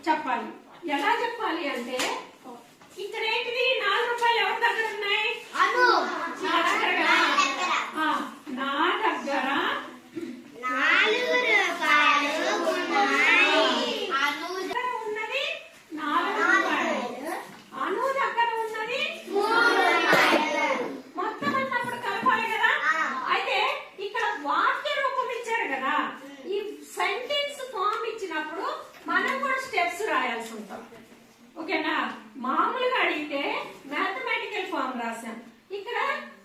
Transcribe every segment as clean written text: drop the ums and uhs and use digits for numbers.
చెప్పాలి. ఎలా చెప్పాలి అంటే ఇక్కడ ఏంటిది 4 రూపాయలు ఎవరి దగ్గర ఉన్నాయి? నా దగ్గర నా దగ్గర 4 రూపాయలు ఉన్నది 4 రూపాయలు. అను దగ్గర ఉన్నది 3 రూపాయలు. మొత్తం అన్నప్పుడు కలపాలి కదా. అయితే ఇక్కడ వాక్య రూపం ఇచ్చారు కదా, ఈ సెంటెన్స్ ఫామ్ ఇచ్చినప్పుడు మనం కూడా స్టెప్స్ రాయాల్సి ఉంటాం. ఓకేనా? మామూలుగా అడిగితే మ్యాథమెటికల్ ఫామ్ రాసాం. ఇక్కడ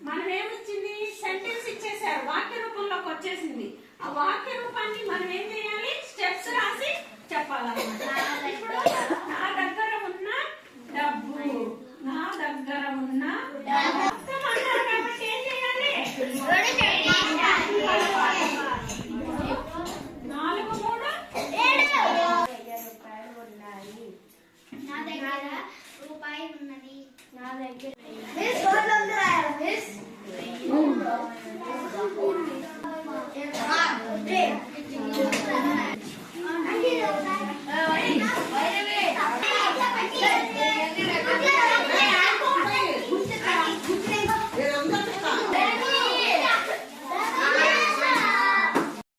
మనం ఏమొచ్చింది, సెంటెన్స్ ఇచ్చేసారు, వాక్య రూపంలోకి వచ్చేసింది. ఆ వాక్య రూపాన్ని మనం ఏం చేయాలి, స్టెప్స్ రాసి చెప్పాలన్నమాట. ఇప్పుడు నా దగ్గర ఉన్న డబ్బు, నా దగ్గర ఉన్న మొత్తం అన్నారు కాబట్టి ఏం చేయాలి, 4 నా దగ్గర రూపాయి ఉన్నది. నా దగ్గర మిస్